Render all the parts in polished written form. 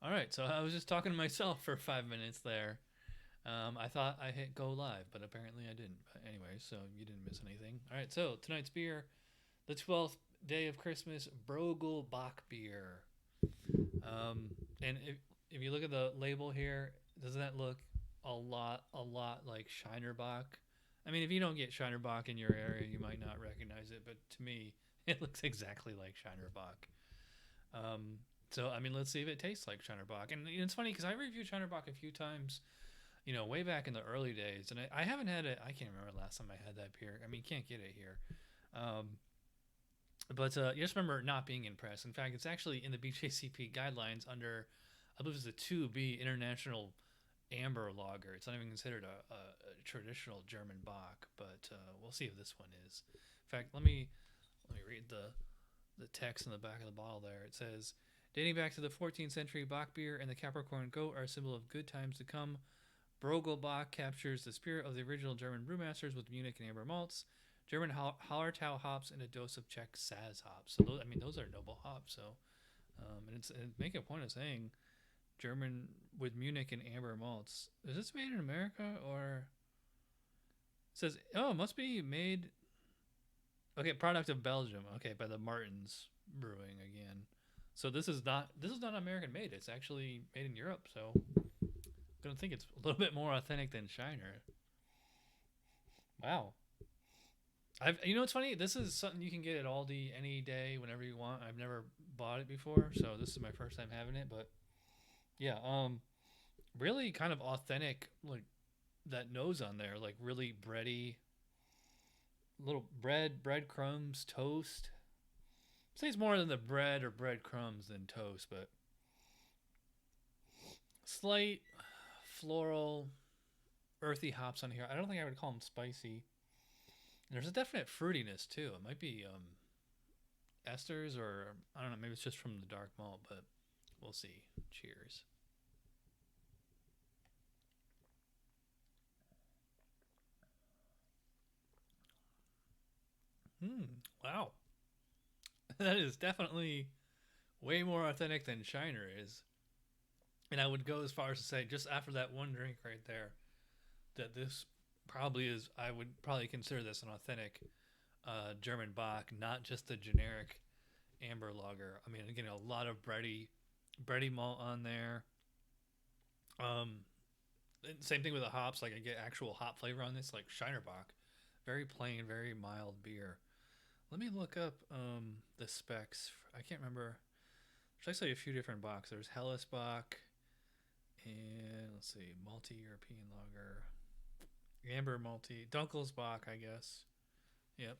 All right, so I was just talking to myself for 5 minutes there. I thought I hit go live, but apparently I didn't. But anyway, so you didn't miss anything. All right, so tonight's beer, the 12th day of Christmas, Broegel Bock Beer. And if you look at the label here, doesn't that look a lot like Shinerbach? I mean, if you don't get Shinerbach in your area, you might not recognize it, but to me, it looks exactly like Shinerbach. So, I mean, let's see if it tastes like Shinerbach. And it's funny because I reviewed Shinerbach a few times, way back in the early days. And I haven't had it, I can't remember the last time I had that beer. I mean, you can't get it here. But you just remember not being impressed. In fact, it's actually in the BJCP guidelines under, I believe it's a 2B International Amber Lager. It's not even considered a traditional German Bock, but we'll see if this one is. In fact, let me read the text in the back of the bottle there. It says, dating back to the 14th century, Bock beer and the Capricorn goat are a symbol of good times to come. Broegel Bock captures the spirit of the original German brewmasters with Munich and amber malts, German Hallertau hops, and a dose of Czech Saaz hops. So those are noble hops. So, and make a point of saying German with Munich and amber malts. Is this made in America or? It says, oh, it must be made. Okay, product of Belgium. Okay, by the Martens Brewing again. So this is not American made. It's actually made in Europe. So I'm gonna think it's a little bit more authentic than Shiner. Wow. It's funny. This is something you can get at Aldi any day, whenever you want. I've never bought it before, so this is my first time having it. But yeah, really kind of authentic, like that nose on there, like really bready. Little breadcrumbs, toast. I'd say it's more than the bread or breadcrumbs than toast, but slight floral, earthy hops on here. I don't think I would call them spicy. There's a definite fruitiness too. It might be esters, or I don't know. Maybe it's just from the dark malt, but we'll see. Cheers. Wow. That is definitely way more authentic than Shiner is. And I would go as far as to say, just after that one drink right there, that this probably is, I would probably consider this an authentic German Bock, not just a generic amber lager. I mean, again, a lot of bready malt on there. Same thing with the hops. Like I get actual hop flavor on this, like Shiner Bock. Very plain, very mild beer. Let me look up the specs. I can't remember. There's actually a few different Bocks. There's Helles Bock, and let's see, Malty European Lager, Amber Malty, Dunkel's Bock, I guess. Yep.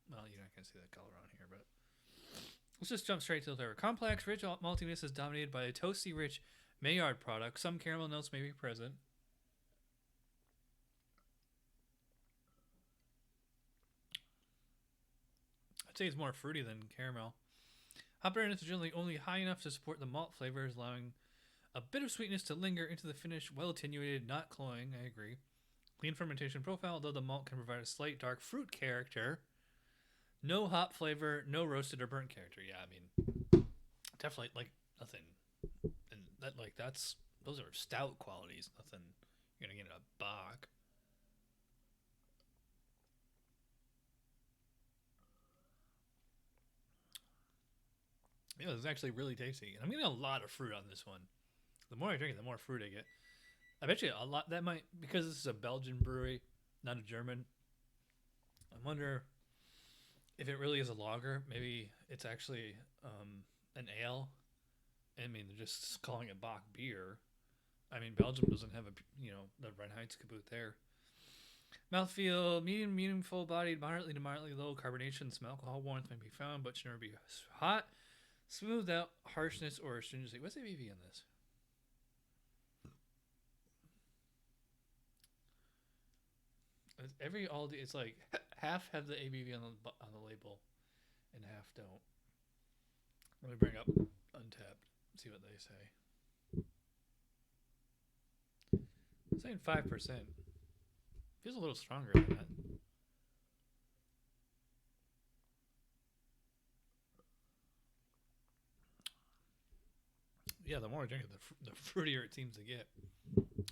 Well, you're not going to see that color on here, but let's just jump straight to the flavor. Complex, rich maltiness is dominated by a toasty, rich Maillard product. Some caramel notes may be present. I'd say it's more fruity than caramel. Hop bitterness is generally only high enough to support the malt flavors, allowing a bit of sweetness to linger into the finish. Well attenuated, not cloying. I agree. Clean fermentation profile, though the malt can provide a slight dark fruit character. No hop flavor, no roasted or burnt character. Yeah, I mean, definitely like nothing. And those are stout qualities. Nothing you're gonna get in a Bock. Yeah, it's actually really tasty. And I'm getting a lot of fruit on this one. The more I drink it, the more fruit I get. I bet you a lot that might, because this is a Belgian brewery, not a German. I wonder if it really is a lager. Maybe it's actually an ale. I mean, they're just calling it Bock beer. I mean, Belgium doesn't have the 𝓑𝓻𝓮𝓲𝓸𝓷 Kabut there. Mouthfeel, medium, full-bodied, moderately to moderately low carbonation. Some alcohol warmth may be found, but should never be hot. Smoothed out harshness or astringency. What's the ABV on this? Every Aldi, it's like half have the ABV on the label, and half don't. Let me bring up Untapped, see what they say. I'm saying 5%. Feels a little stronger than that. yeah, the more I drink it, the fruitier it seems to get.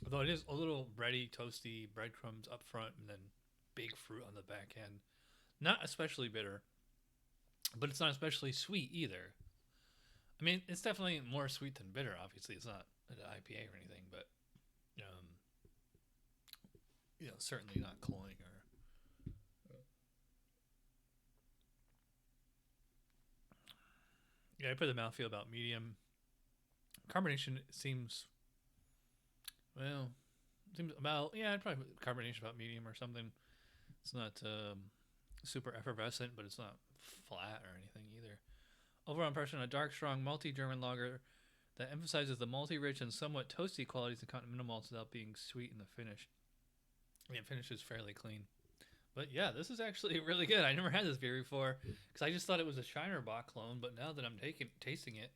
Although it is a little bready, toasty, breadcrumbs up front, and then big fruit on the back end. Not especially bitter, but it's not especially sweet either. I mean, it's definitely more sweet than bitter. Obviously, it's not an IPA or anything, but certainly not cloying or. Yeah, I put the mouthfeel about medium. Carbonation seems about I'd probably put carbonation about medium or something. It's not super effervescent, but it's not flat or anything either. Overall impression: a dark, strong, malty German lager that emphasizes the malty, rich, and somewhat toasty qualities of continental malts without being sweet in the finish. The finish is fairly clean. But yeah, this is actually really good. I never had this beer before because I just thought it was a Shiner Bock clone. But now that I'm tasting it,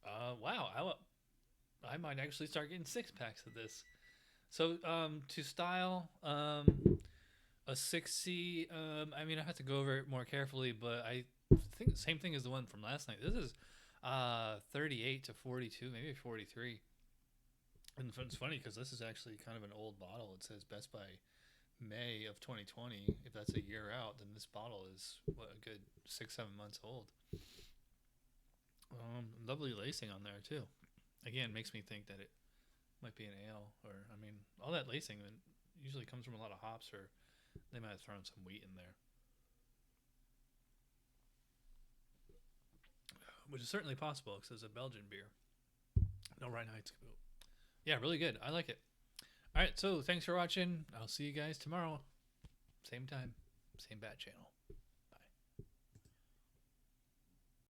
wow, I might actually start getting 6-packs of this. So to style a 𝓕𝓻𝓻𝓮𝓻𝓲𝓷. I mean, I have to go over it more carefully, but I think the same thing as the one from last night. This is 38 to 42, maybe 43. And it's funny because this is actually kind of an old bottle. It says best by May of 2020. If that's a year out, then this bottle is a good 6-7 months old. Lovely lacing on there too. Again, makes me think that it might be an ale, or I mean, all that lacing usually comes from a lot of hops, or they might have thrown some wheat in there, which is certainly possible because it's a Belgian beer. No Reinheitsgebot. Yeah, really good. I like it. All right, so thanks for watching. I'll see you guys tomorrow. Same time, same bat channel.